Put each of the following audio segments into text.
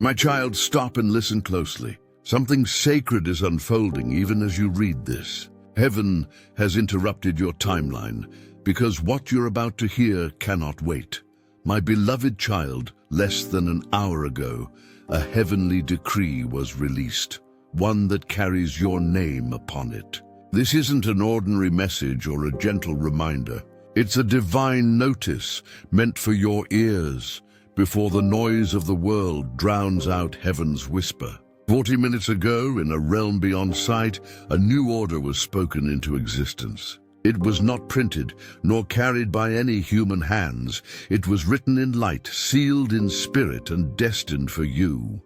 My child, stop and listen closely. Something sacred is unfolding even as you read this. Heaven has interrupted your timeline because what you're about to hear cannot wait. My beloved child, less than an hour ago, a heavenly decree was released, one that carries your name upon it. This isn't an ordinary message or a gentle reminder. It's a divine notice meant for your ears before the noise of the world drowns out heaven's whisper. 40 minutes ago, in a realm beyond sight, a new order was spoken into existence. It was not printed, nor carried by any human hands. It was written in light, sealed in spirit, and destined for you.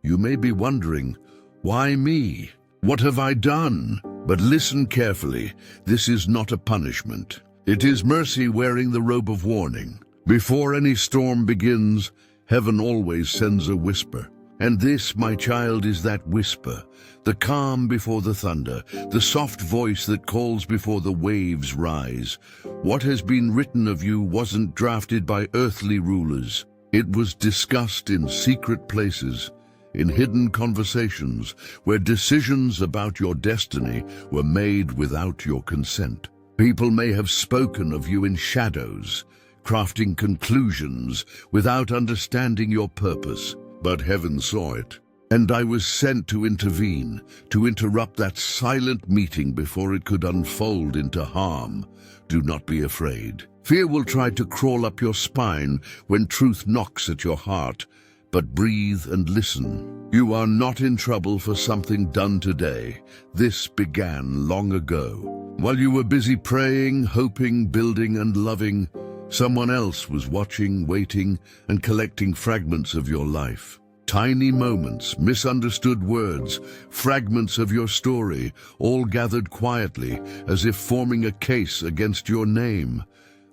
You may be wondering, why me? What have I done? But listen carefully. This is not a punishment. It is mercy wearing the robe of warning. Before any storm begins, heaven always sends a whisper. And this, my child, is that whisper, the calm before the thunder, the soft voice that calls before the waves rise. What has been written of you wasn't drafted by earthly rulers. It was discussed in secret places, in hidden conversations, where decisions about your destiny were made without your consent. People may have spoken of you in shadows, crafting conclusions without understanding your purpose. But heaven saw it, and I was sent to intervene, to interrupt that silent meeting before it could unfold into harm. Do not be afraid. Fear will try to crawl up your spine when truth knocks at your heart, but breathe and listen. You are not in trouble for something done today. This began long ago. While you were busy praying, hoping, building, and loving, someone else was watching, waiting, and collecting fragments of your life. Tiny moments, misunderstood words, fragments of your story, all gathered quietly, as if forming a case against your name.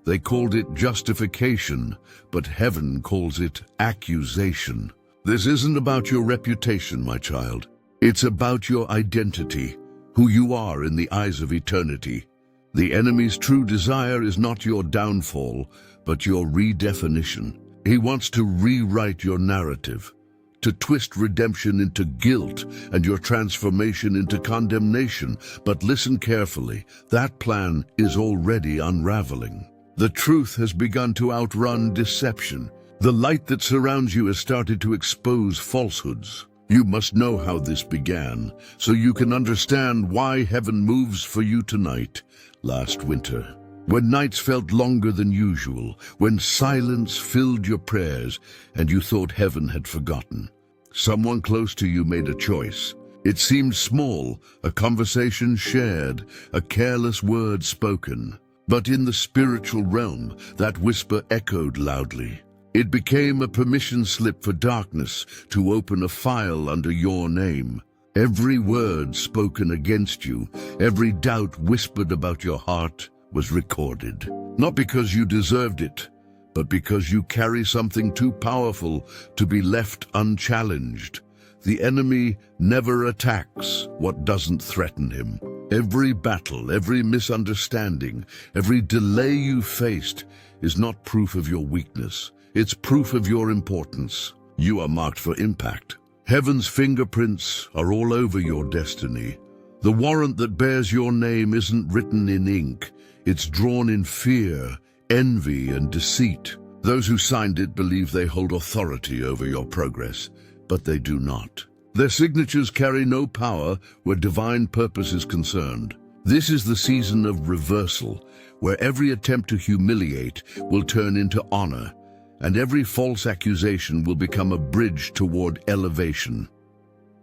They called it justification, but heaven calls it accusation. This isn't about your reputation, my child. It's about your identity, who you are in the eyes of eternity. The enemy's true desire is not your downfall, but your redefinition. He wants to rewrite your narrative, to twist redemption into guilt and your transformation into condemnation. But listen carefully, that plan is already unraveling. The truth has begun to outrun deception. The light that surrounds you has started to expose falsehoods. You must know how this began, so you can understand why heaven moves for you tonight. Last winter, when nights felt longer than usual, when silence filled your prayers and you thought heaven had forgotten, someone close to you made a choice. It seemed small, a conversation shared, a careless word spoken. But in the spiritual realm, that whisper echoed loudly. It became a permission slip for darkness to open a file under your name. Every word spoken against you, every doubt whispered about your heart was recorded. Not because you deserved it, but because you carry something too powerful to be left unchallenged. The enemy never attacks what doesn't threaten him. Every battle, every misunderstanding, every delay you faced is not proof of your weakness. It's proof of your importance. You are marked for impact. Heaven's fingerprints are all over your destiny. The warrant that bears your name isn't written in ink. It's drawn in fear, envy, and deceit. Those who signed it believe they hold authority over your progress, but they do not. Their signatures carry no power where divine purpose is concerned. This is the season of reversal, where every attempt to humiliate will turn into honor, and every false accusation will become a bridge toward elevation.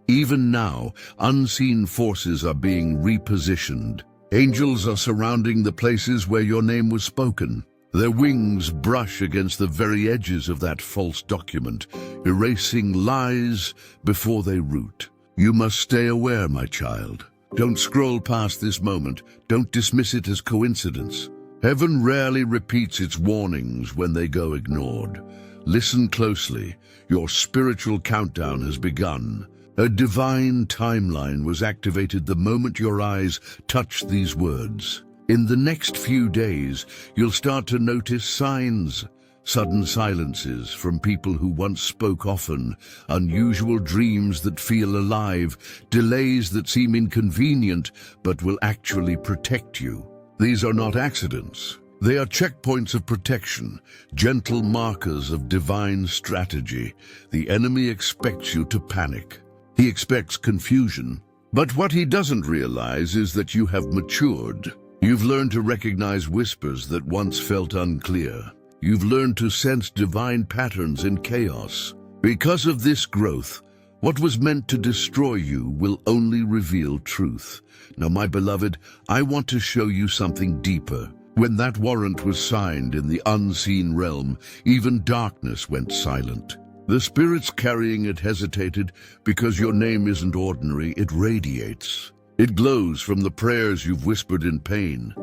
Even now, unseen forces are being repositioned. Angels are surrounding the places where your name was spoken. Their wings brush against the very edges of that false document, erasing lies before they root. You must stay aware, my child. Don't scroll past this moment. Don't dismiss it as coincidence. Heaven rarely repeats its warnings when they go ignored. Listen closely. Your spiritual countdown has begun. A divine timeline was activated the moment your eyes touched these words. In the next few days, you'll start to notice signs Sudden silences from people who once spoke often, unusual dreams that feel alive, delays that seem inconvenient but will actually protect you. These are not accidents. They are checkpoints of protection, gentle markers of divine strategy. The enemy expects you to panic. He expects confusion. But what he doesn't realize is that you have matured. You've learned to recognize whispers that once felt unclear. You've learned to sense divine patterns in chaos. Because of this growth, what was meant to destroy you will only reveal truth. Now, my beloved, I want to show you something deeper. When that warrant was signed in the unseen realm, even darkness went silent. The spirits carrying it hesitated because your name isn't ordinary, it radiates. It glows from the prayers you've whispered in pain,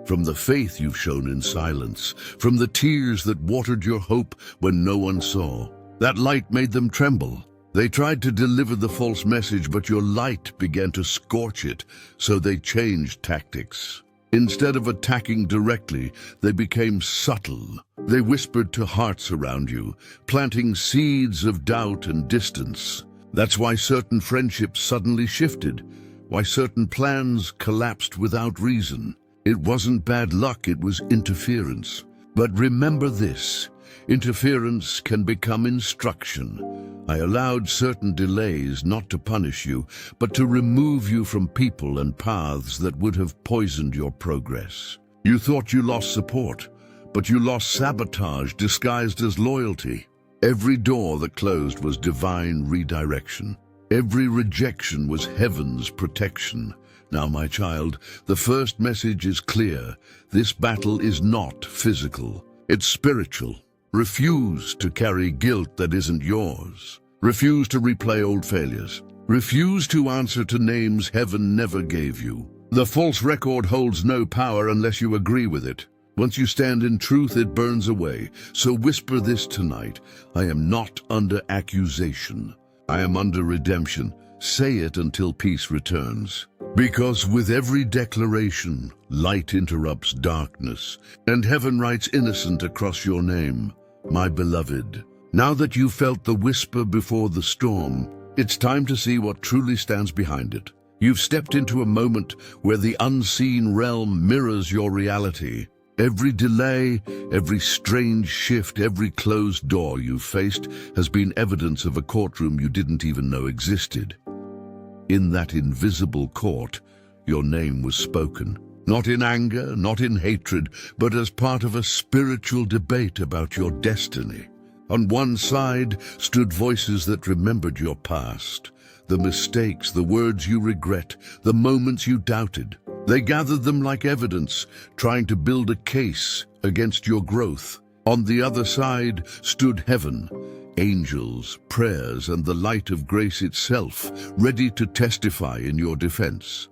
from the faith you've shown in silence, from the tears that watered your hope when no one saw. That light made them tremble. They tried to deliver the false message, but your light began to scorch it, so they changed tactics. Instead of attacking directly, they became subtle. They whispered to hearts around you, planting seeds of doubt and distance. That's why certain friendships suddenly shifted, why certain plans collapsed without reason. It wasn't bad luck, it was interference. But remember this, interference can become instruction. I allowed certain delays not to punish you, but to remove you from people and paths that would have poisoned your progress. You thought you lost support, but you lost sabotage disguised as loyalty. Every door that closed was divine redirection. Every rejection was heaven's protection. Now, my child, the first message is clear. This battle is not physical. It's spiritual. Refuse to carry guilt that isn't yours. Refuse to replay old failures. Refuse to answer to names heaven never gave you. The false record holds no power unless you agree with it. Once you stand in truth, it burns away. So whisper this tonight. I am not under accusation. I am under redemption. Say it until peace returns. Because with every declaration, light interrupts darkness, and heaven writes innocent across your name. My beloved, now that you've felt the whisper before the storm, it's time to see what truly stands behind it. You've stepped into a moment where the unseen realm mirrors your reality. Every delay, every strange shift, every closed door you've faced has been evidence of a courtroom you didn't even know existed. In that invisible court, your name was spoken. Not in anger, not in hatred, but as part of a spiritual debate about your destiny. On one side stood voices that remembered your past, the mistakes, the words you regret, the moments you doubted. They gathered them like evidence, trying to build a case against your growth. On the other side stood heaven, angels, prayers, and the light of grace itself, ready to testify in your defense.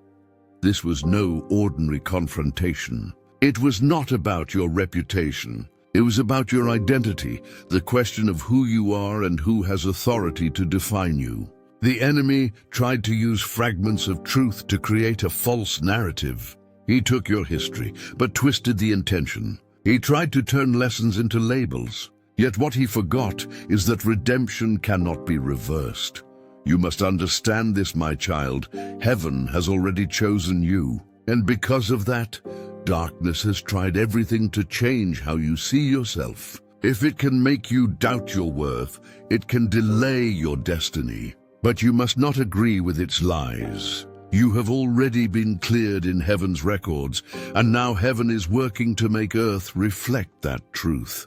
This was no ordinary confrontation. It was not about your reputation. It was about your identity, the question of who you are and who has authority to define you. The enemy tried to use fragments of truth to create a false narrative. He took your history, but twisted the intention. He tried to turn lessons into labels. Yet what he forgot is that redemption cannot be reversed. You must understand this, my child. Heaven has already chosen you. And because of that, darkness has tried everything to change how you see yourself. If it can make you doubt your worth, it can delay your destiny. But you must not agree with its lies. You have already been cleared in heaven's records, and now heaven is working to make earth reflect that truth.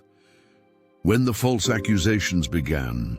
When the false accusations began,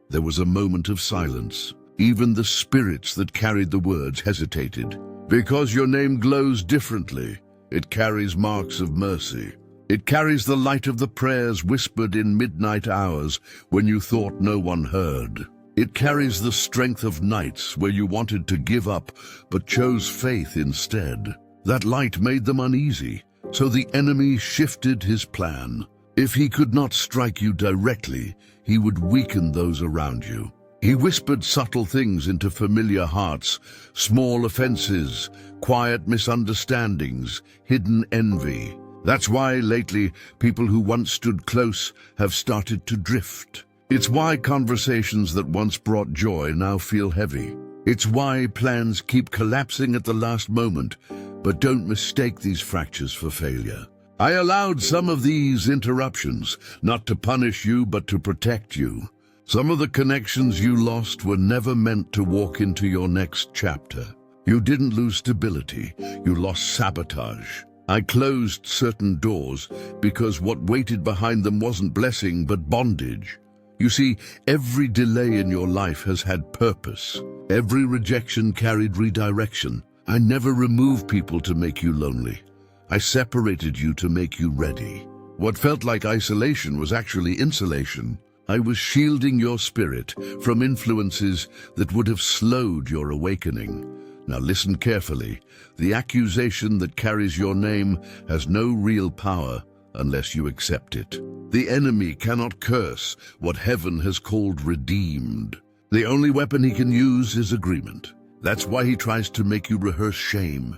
there was a moment of silence. Even the spirits that carried the words hesitated. Because your name glows differently, it carries marks of mercy. It carries the light of the prayers whispered in midnight hours when you thought no one heard. It carries the strength of nights where you wanted to give up but chose faith instead. That light made them uneasy, so the enemy shifted his plan. If he could not strike you directly, he would weaken those around you. He whispered subtle things into familiar hearts, small offenses, quiet misunderstandings, hidden envy. That's why, lately, people who once stood close have started to drift. It's why conversations that once brought joy now feel heavy. It's why plans keep collapsing at the last moment, but don't mistake these fractures for failure. I allowed some of these interruptions, not to punish you, but to protect you. Some of the connections you lost were never meant to walk into your next chapter. You didn't lose stability, you lost sabotage. I closed certain doors because what waited behind them wasn't blessing but bondage. You see, every delay in your life has had purpose. Every rejection carried redirection. I never removed people to make you lonely. I separated you to make you ready. What felt like isolation was actually insulation. I was shielding your spirit from influences that would have slowed your awakening. Now listen carefully. The accusation that carries your name has no real power unless you accept it. The enemy cannot curse what heaven has called redeemed. The only weapon he can use is agreement. That's why he tries to make you rehearse shame,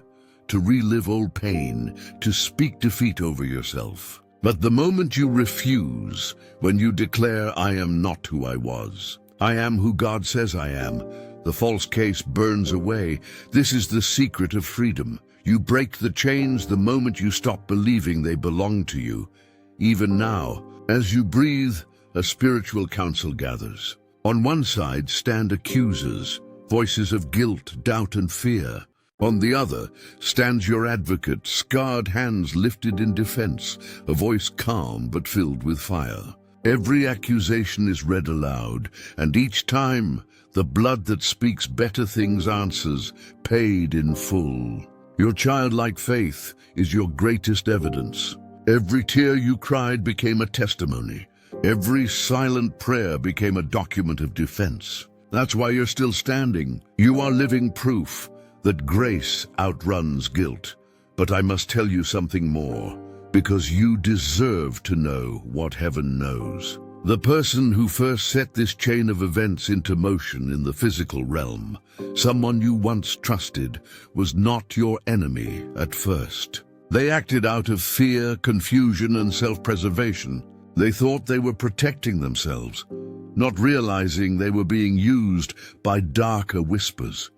to relive old pain, to speak defeat over yourself. But the moment you refuse, when you declare, I am not who I was, I am who God says I am, the false case burns away. This is the secret of freedom. You break the chains the moment you stop believing they belong to you. Even now, as you breathe, a spiritual council gathers. On one side stand accusers, voices of guilt, doubt, and fear. On the other stands your advocate, scarred hands lifted in defense, a voice calm but filled with fire. Every accusation is read aloud, and each time, the blood that speaks better things answers, paid in full. Your childlike faith is your greatest evidence. Every tear you cried became a testimony. Every silent prayer became a document of defense. That's why you're still standing. You are living proof that grace outruns guilt. But I must tell you something more, because you deserve to know what heaven knows. The person who first set this chain of events into motion in the physical realm, someone you once trusted, was not your enemy at first. They acted out of fear, confusion, and self-preservation. They thought they were protecting themselves, not realizing they were being used by darker whispers.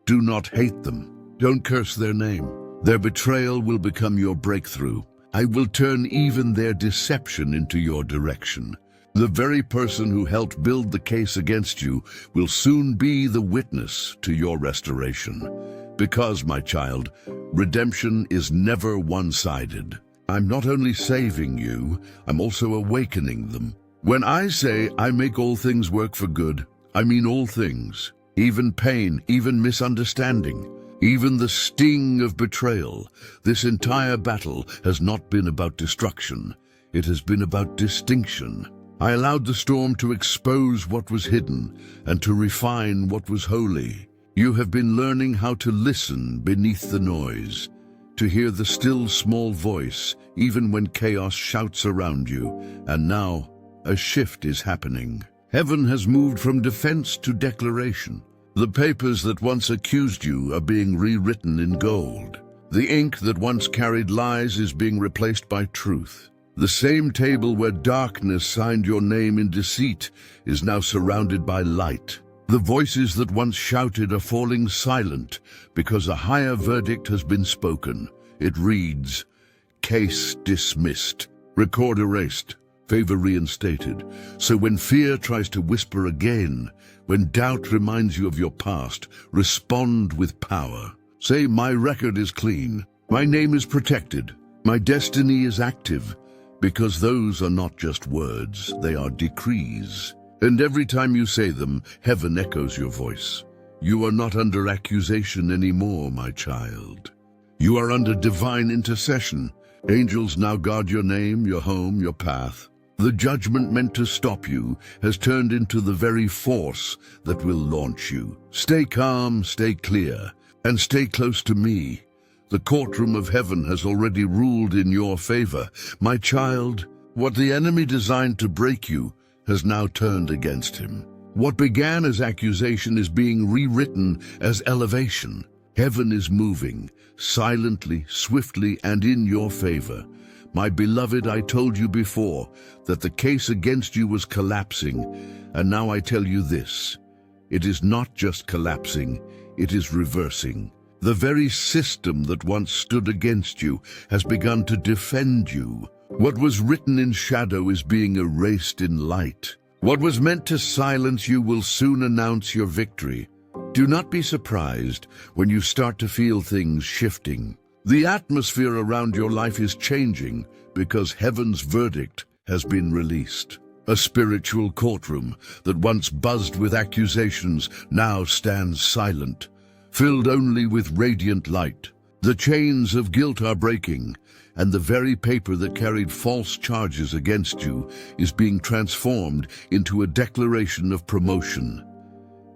Do not hate them. Don't curse their name. Their betrayal will become your breakthrough. I will turn even their deception into your direction. The very person who helped build the case against you will soon be the witness to your restoration. Because, my child, redemption is never one-sided. I'm not only saving you, I'm also awakening them. When I say I make all things work for good, I mean all things. Even pain, even misunderstanding, even the sting of betrayal. This entire battle has not been about destruction. It has been about distinction. I allowed the storm to expose what was hidden and to refine what was holy. You have been learning how to listen beneath the noise, to hear the still small voice even when chaos shouts around you. And now, a shift is happening. Heaven has moved from defense to declaration. The papers that once accused you are being rewritten in gold. The ink that once carried lies is being replaced by truth. The same table where darkness signed your name in deceit is now surrounded by light. The voices that once shouted are falling silent because a higher verdict has been spoken. It reads, case dismissed, record erased, favor reinstated. So when fear tries to whisper again, when doubt reminds you of your past, respond with power. Say, my record is clean, my name is protected, my destiny is active, because those are not just words, they are decrees. And every time you say them, heaven echoes your voice. You are not under accusation anymore, my child. You are under divine intercession. Angels now guard your name, your home, your path. The judgment meant to stop you has turned into the very force that will launch you. Stay calm, stay clear, and stay close to me. The courtroom of heaven has already ruled in your favor. My child, what the enemy designed to break you has now turned against him. What began as accusation is being rewritten as elevation. Heaven is moving, silently, swiftly, and in your favor. My beloved, I told you before that the case against you was collapsing, and now I tell you this. It is not just collapsing, it is reversing. The very system that once stood against you has begun to defend you. What was written in shadow is being erased in light. What was meant to silence you will soon announce your victory. Do not be surprised when you start to feel things shifting. The atmosphere around your life is changing because heaven's verdict has been released. A spiritual courtroom that once buzzed with accusations now stands silent, filled only with radiant light. The chains of guilt are breaking, and the very paper that carried false charges against you is being transformed into a declaration of promotion.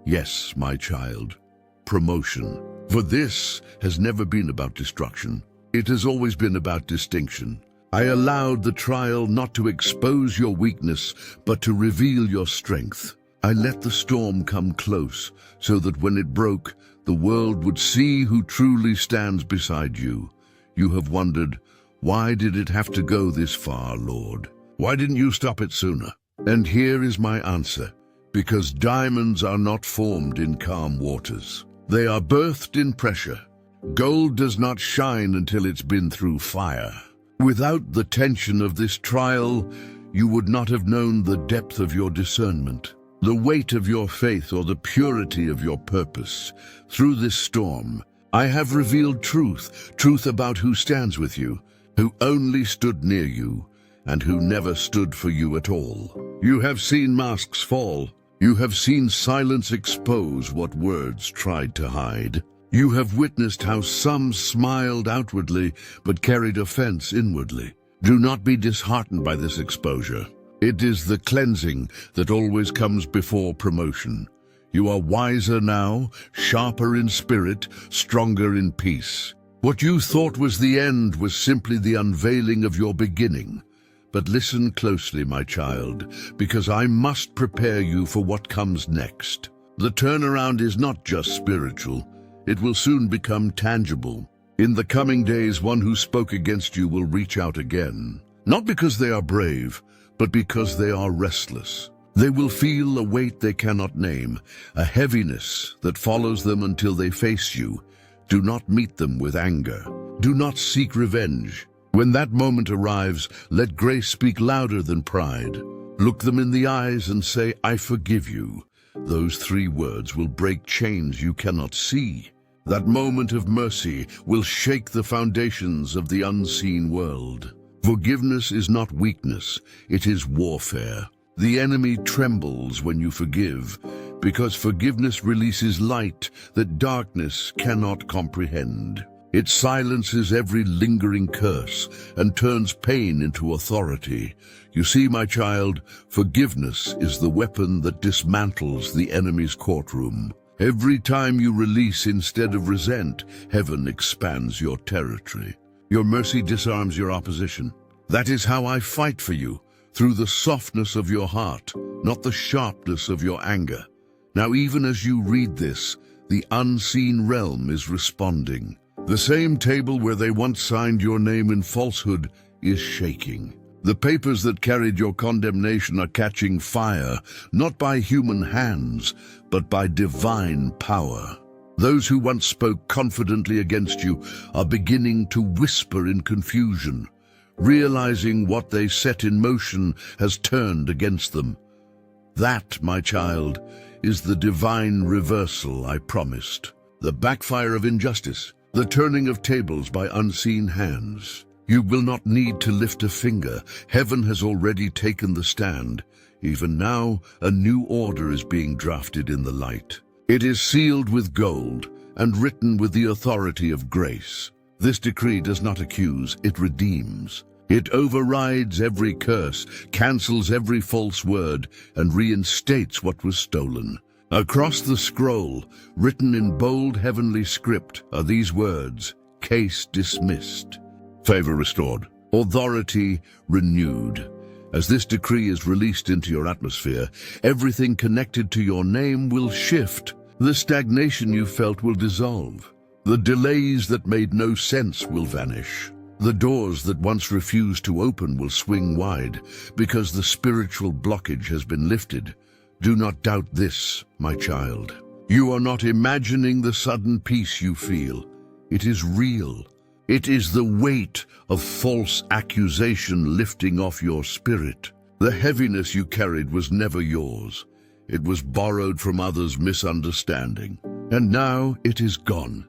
Yes, my child, promotion. For this has never been about destruction. It has always been about distinction. I allowed the trial not to expose your weakness, but to reveal your strength. I let the storm come close, so that when it broke, the world would see who truly stands beside you. You have wondered, why did it have to go this far, Lord? Why didn't you stop it sooner? And here is my answer. Because diamonds are not formed in calm waters. They are birthed in pressure. Gold does not shine until it's been through fire. Without the tension of this trial, you would not have known the depth of your discernment, the weight of your faith, or the purity of your purpose. Through this storm, I have revealed truth about who stands with you, who only stood near you, and who never stood for you at all. You have seen masks fall. You have seen silence expose what words tried to hide. You have witnessed how some smiled outwardly but carried offense inwardly. Do not be disheartened by this exposure. It is the cleansing that always comes before promotion. You are wiser now, sharper in spirit, stronger in peace. What you thought was the end was simply the unveiling of your beginning. But listen closely, my child, because I must prepare you for what comes next. The turnaround is not just spiritual. It will soon become tangible. In the coming days, one who spoke against you will reach out again. Not because they are brave, but because they are restless. They will feel a weight they cannot name, a heaviness that follows them until they face you. Do not meet them with anger. Do not seek revenge. When that moment arrives, let grace speak louder than pride. Look them in the eyes and say, I forgive you. Those 3 words will break chains you cannot see. That moment of mercy will shake the foundations of the unseen world. Forgiveness is not weakness, it is warfare. The enemy trembles when you forgive, because forgiveness releases light that darkness cannot comprehend. It silences every lingering curse and turns pain into authority. You see, my child, forgiveness is the weapon that dismantles the enemy's courtroom. Every time you release instead of resent, heaven expands your territory. Your mercy disarms your opposition. That is how I fight for you, through the softness of your heart, not the sharpness of your anger. Now, even as you read this, the unseen realm is responding. The same table where they once signed your name in falsehood is shaking. The papers that carried your condemnation are catching fire, not by human hands, but by divine power. Those who once spoke confidently against you are beginning to whisper in confusion, realizing what they set in motion has turned against them. That, my child, is the divine reversal I promised. The backfire of injustice, the turning of tables by unseen hands. You will not need to lift a finger. Heaven has already taken the stand. Even now, a new order is being drafted in the light. It is sealed with gold and written with the authority of grace. This decree does not accuse, it redeems. It overrides every curse, cancels every false word, and reinstates what was stolen. Across the scroll, written in bold heavenly script, are these words: case dismissed, favor restored, authority renewed. As this decree is released into your atmosphere, everything connected to your name will shift. The stagnation you felt will dissolve. The delays that made no sense will vanish. The doors that once refused to open will swing wide because the spiritual blockage has been lifted. Do not doubt this, my child. You are not imagining the sudden peace you feel. It is real. It is the weight of false accusation lifting off your spirit. The heaviness you carried was never yours. It was borrowed from others' misunderstanding. And now it is gone.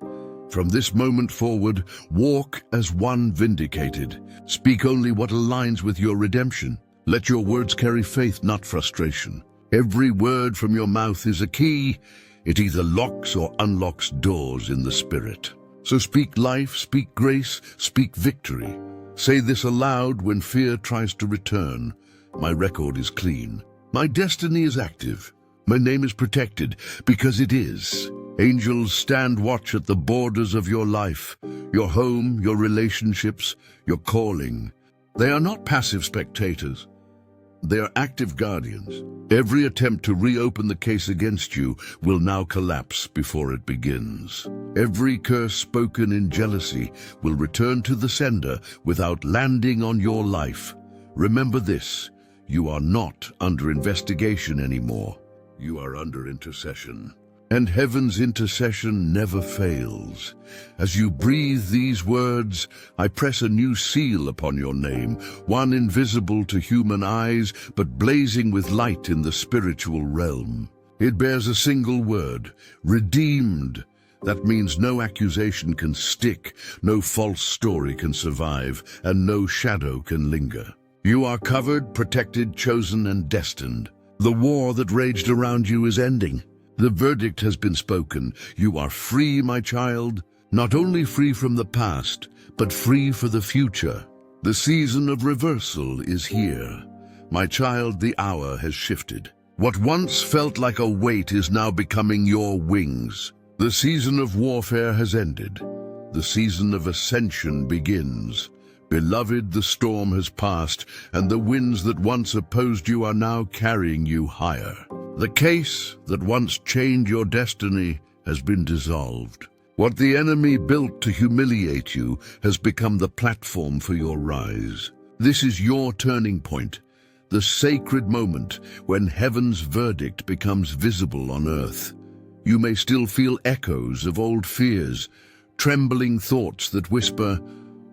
From this moment forward, walk as one vindicated. Speak only what aligns with your redemption. Let your words carry faith, not frustration. Every word from your mouth is a key. It either locks or unlocks doors in the spirit. So speak life, speak grace, speak victory. Say this aloud when fear tries to return. My record is clean. My destiny is active. My name is protected because it is. Angels stand watch at the borders of your life, your home, your relationships, your calling. They are not passive spectators. They are active guardians. Every attempt to reopen the case against you will now collapse before it begins. Every curse spoken in jealousy will return to the sender without landing on your life. Remember this, you are not under investigation anymore. You are under intercession. And heaven's intercession never fails. As you breathe these words, I press a new seal upon your name, one invisible to human eyes, but blazing with light in the spiritual realm. It bears a single word, redeemed. That means no accusation can stick, no false story can survive, and no shadow can linger. You are covered, protected, chosen, and destined. The war that raged around you is ending. The verdict has been spoken. You are free, my child, not only free from the past, but free for the future. The season of reversal is here. My child, the hour has shifted. What once felt like a weight is now becoming your wings. The season of warfare has ended. The season of ascension begins. Beloved, the storm has passed, and the winds that once opposed you are now carrying you higher. The case that once chained your destiny has been dissolved. What the enemy built to humiliate you has become the platform for your rise. This is your turning point, the sacred moment when heaven's verdict becomes visible on earth. You may still feel echoes of old fears, trembling thoughts that whisper,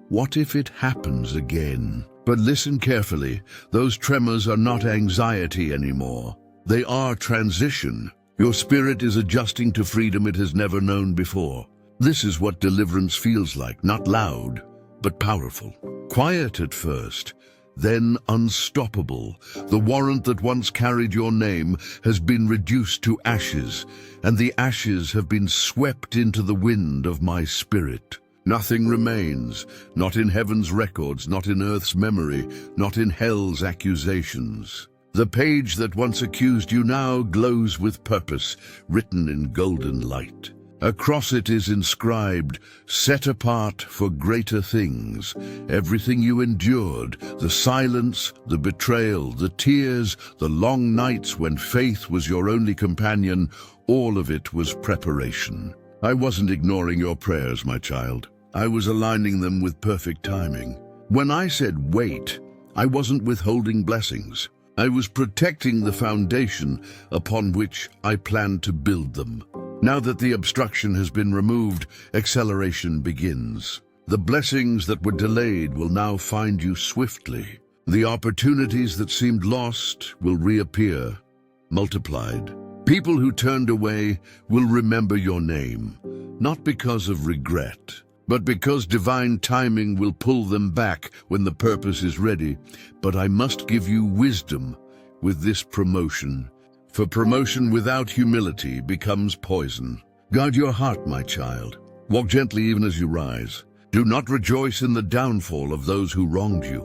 "What if it happens again?" But listen carefully, those tremors are not anxiety anymore. They are transition. Your spirit is adjusting to freedom it has never known before. This is what deliverance feels like, not loud, but powerful. Quiet at first, then unstoppable. The warrant that once carried your name has been reduced to ashes, and the ashes have been swept into the wind of my spirit. Nothing remains, not in heaven's records, not in earth's memory, not in hell's accusations. The page that once accused you now glows with purpose, written in golden light. Across it is inscribed, "Set apart for greater things." Everything you endured, the silence, the betrayal, the tears, the long nights when faith was your only companion, all of it was preparation. I wasn't ignoring your prayers, my child. I was aligning them with perfect timing. When I said wait, I wasn't withholding blessings. I was protecting the foundation upon which I planned to build them. Now that the obstruction has been removed, acceleration begins. The blessings that were delayed will now find you swiftly. The opportunities that seemed lost will reappear, multiplied. People who turned away will remember your name, not because of regret, but because divine timing will pull them back when the purpose is ready. But I must give you wisdom with this promotion, for promotion without humility becomes poison. Guard your heart, my child. Walk gently even as you rise. Do not rejoice in the downfall of those who wronged you.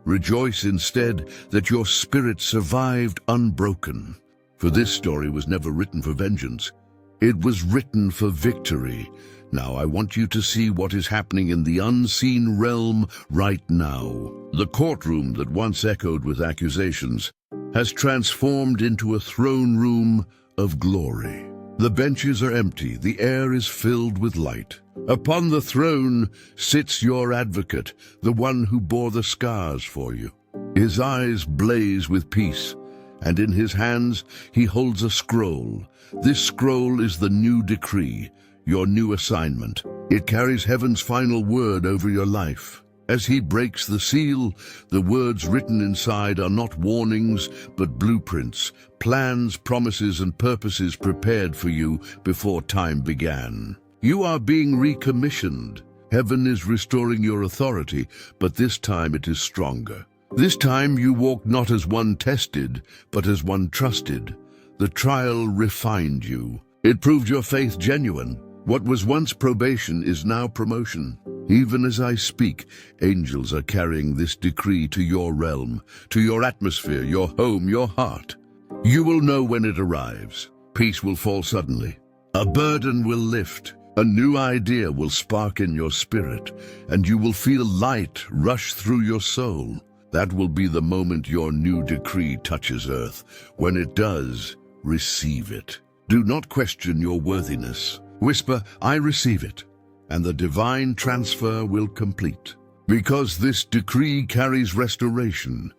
Rejoice instead that your spirit survived unbroken. For this story was never written for vengeance. It was written for victory. Now I want you to see what is happening in the unseen realm right now. The courtroom that once echoed with accusations has transformed into a throne room of glory. The benches are empty, the air is filled with light. Upon the throne sits your advocate, the one who bore the scars for you. His eyes blaze with peace, and in his hands he holds a scroll. This scroll is the new decree, your new assignment. It carries heaven's final word over your life. As he breaks the seal, the words written inside are not warnings, but blueprints, plans, promises, and purposes prepared for you before time began. You are being recommissioned. Heaven is restoring your authority, but this time it is stronger. This time you walk not as one tested, but as one trusted. The trial refined you. It proved your faith genuine. What was once probation is now promotion. Even as I speak, angels are carrying this decree to your realm, to your atmosphere, your home, your heart. You will know when it arrives. Peace will fall suddenly. A burden will lift. A new idea will spark in your spirit, and you will feel light rush through your soul. That will be the moment your new decree touches earth. When it does, receive it. Do not question your worthiness. Whisper, I receive it, and the divine transfer will complete. Because this decree carries restoration,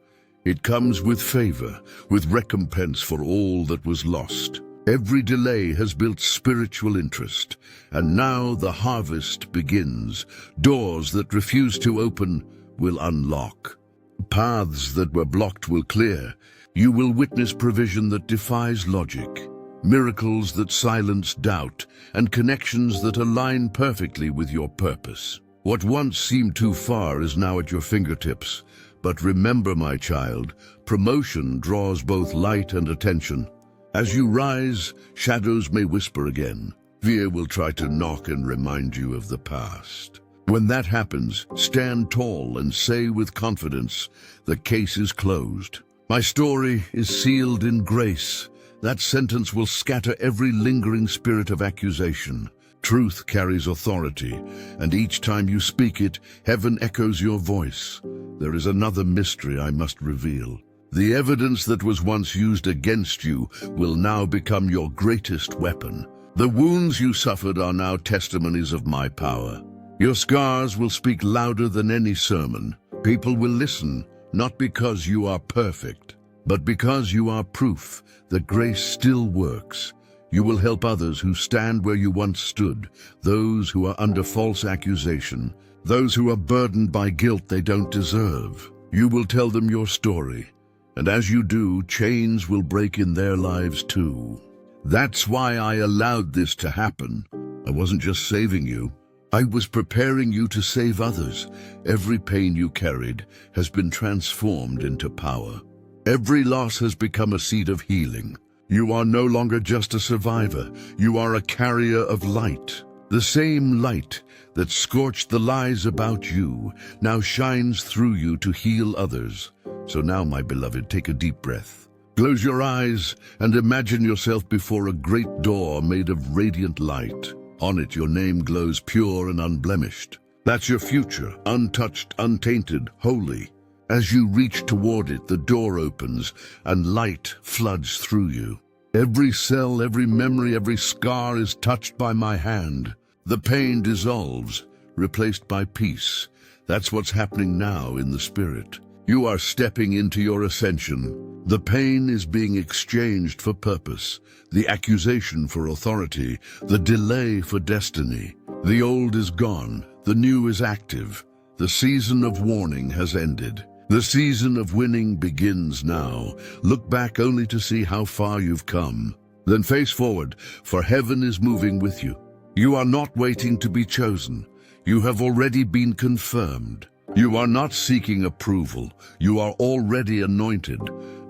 it comes with favor, with recompense for all that was lost. Every delay has built spiritual interest, and now the harvest begins. Doors that refuse to open will unlock. Paths that were blocked will clear. You will witness provision that defies logic. Miracles that silence doubt, and connections that align perfectly with your purpose. What once seemed too far is now at your fingertips. But remember, my child, promotion draws both light and attention. As you rise, shadows may whisper again. Fear will try to knock and remind you of the past. When that happens, stand tall and say with confidence, the case is closed. My story is sealed in grace. That sentence will scatter every lingering spirit of accusation. Truth carries authority, and each time you speak it, heaven echoes your voice. There is another mystery I must reveal. The evidence that was once used against you will now become your greatest weapon. The wounds you suffered are now testimonies of my power. Your scars will speak louder than any sermon. People will listen, not because you are perfect, but because you are proof that grace still works. You will help others who stand where you once stood, those who are under false accusation, those who are burdened by guilt they don't deserve. You will tell them your story, and as you do, chains will break in their lives too. That's why I allowed this to happen. I wasn't just saving you. I was preparing you to save others. Every pain you carried has been transformed into power. Every loss has become a seed of healing. You are no longer just a survivor. You are a carrier of light. The same light that scorched the lies about you now shines through you to heal others. So now, my beloved, take a deep breath. Close your eyes and imagine yourself before a great door made of radiant light. On it, your name glows pure and unblemished. That's your future, untouched, untainted, holy. As you reach toward it, the door opens and light floods through you. Every cell, every memory, every scar is touched by my hand. The pain dissolves, replaced by peace. That's what's happening now in the spirit. You are stepping into your ascension. The pain is being exchanged for purpose, the accusation for authority, the delay for destiny. The old is gone, the new is active. The season of warning has ended. The season of winning begins now. Look back only to see how far you've come. Then face forward, for heaven is moving with you. You are not waiting to be chosen. You have already been confirmed. You are not seeking approval. You are already anointed.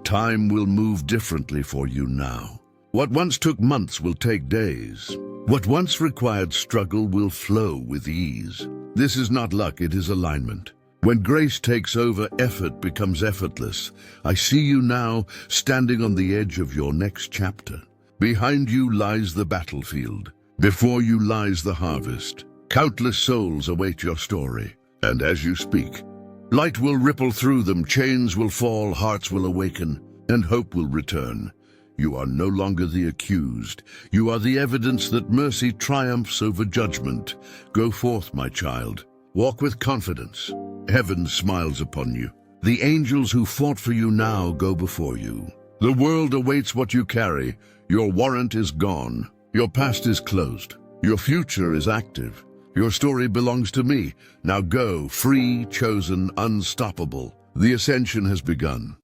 Time will move differently for you now. What once took months will take days. What once required struggle will flow with ease. This is not luck, it is alignment. When grace takes over, effort becomes effortless. I see you now, standing on the edge of your next chapter. Behind you lies the battlefield. Before you lies the harvest. Countless souls await your story. And as you speak, light will ripple through them, chains will fall, hearts will awaken, and hope will return. You are no longer the accused. You are the evidence that mercy triumphs over judgment. Go forth, my child. Walk with confidence. Heaven smiles upon you. The angels who fought for you now go before you. The world awaits what you carry. Your warrant is gone. Your past is closed. Your future is active. Your story belongs to me. Now go, free, chosen, unstoppable. The ascension has begun.